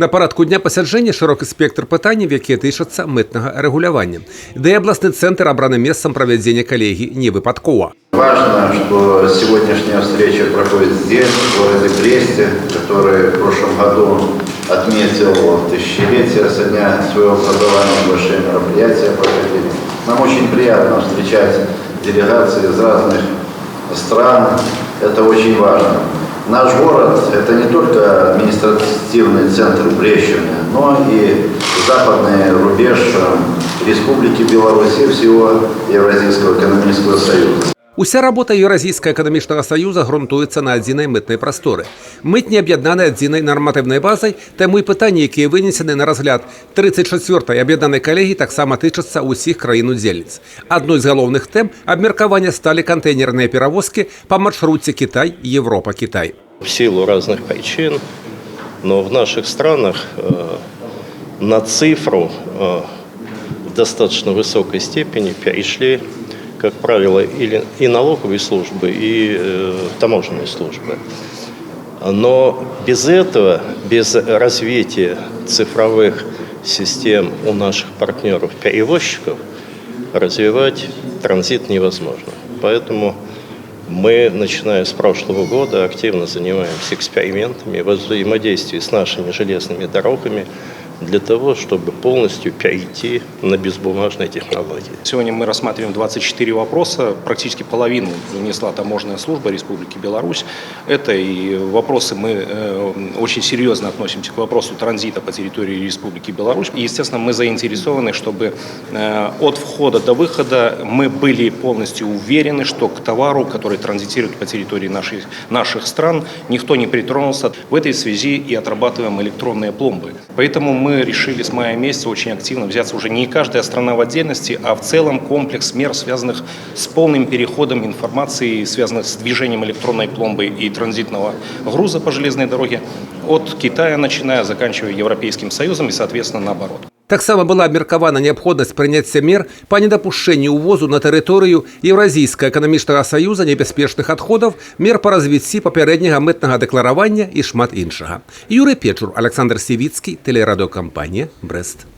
На парадку дня пасяджэння шырокі спектр пытанняў, якія тычацца мытнага рэгулявання. Да і абласны цэнтр абраны месцам правядзення калегій не выпадкова. Важно, что сегодняшняя встреча проходит здесь, в городе Бресте, который в прошлом году отметил тысячелетие со дня своего образования, большие мероприятия проходили. Нам очень приятно встречать делегации из разных стран, это очень важно. Наш город – это не только административный центр Брещины, но и западный рубеж Республики Беларусь и всего Евразийского экономического союза. Уся работа Еўразійскага эканамічнага саюза грунтуецца на адзінай мытнай прасторы. Мытні аб'яднаны адзінай нарматыўнай базай, таму і пытанні, якія вынесены на разгляд 34-й аб'яднанай калегіі, таксама тычацца ўсіх краін-удзельніц. Адной з галоўных тэм абмеркавання сталі кантэйнерныя перавозкі па маршруце Китай, Европа, Китай. В силу разных причин, но в наших странах на цифру в достаточно высокой степени перешли, как правило, и налоговые службы, и таможенные службы. Но без этого, без развития цифровых систем у наших партнеров-перевозчиков развивать транзит невозможно. Поэтому мы, начиная с прошлого года, активно занимаемся экспериментами во взаимодействии с нашими железными дорогами, для того, чтобы полностью перейти на безбумажные технологии. Сегодня мы рассматриваем 24 вопроса, практически половину внесла таможенная служба Республики Беларусь. Это и вопросы, мы очень серьезно относимся к вопросу транзита по территории Республики Беларусь. И, естественно, мы заинтересованы, чтобы от входа до выхода мы были полностью уверены, что к товару, который транзитирует по территории наших стран, никто не притронулся. В этой связи и отрабатываем электронные пломбы. Поэтому мы решили с мая месяца очень активно взяться уже не каждая страна в отдельности, а в целом комплекс мер, связанных с полным переходом информации, связанных с движением электронной пломбы и транзитного груза по железной дороге от Китая, начиная, заканчивая Европейским Союзом и, соответственно, наоборот. Таксама была абмеркавана неабходнасць прыняцця мер па недапушчэнню ўвозу на тэрыторыю Еўразійскага эканамічнага саюза небяспечных адходаў, мер па развіцці папярэдняга мытнага дэкларавання і шмат іншага. Юрый Печур, Александр Сівіцкі, тэлерадыёкампанія «Брест».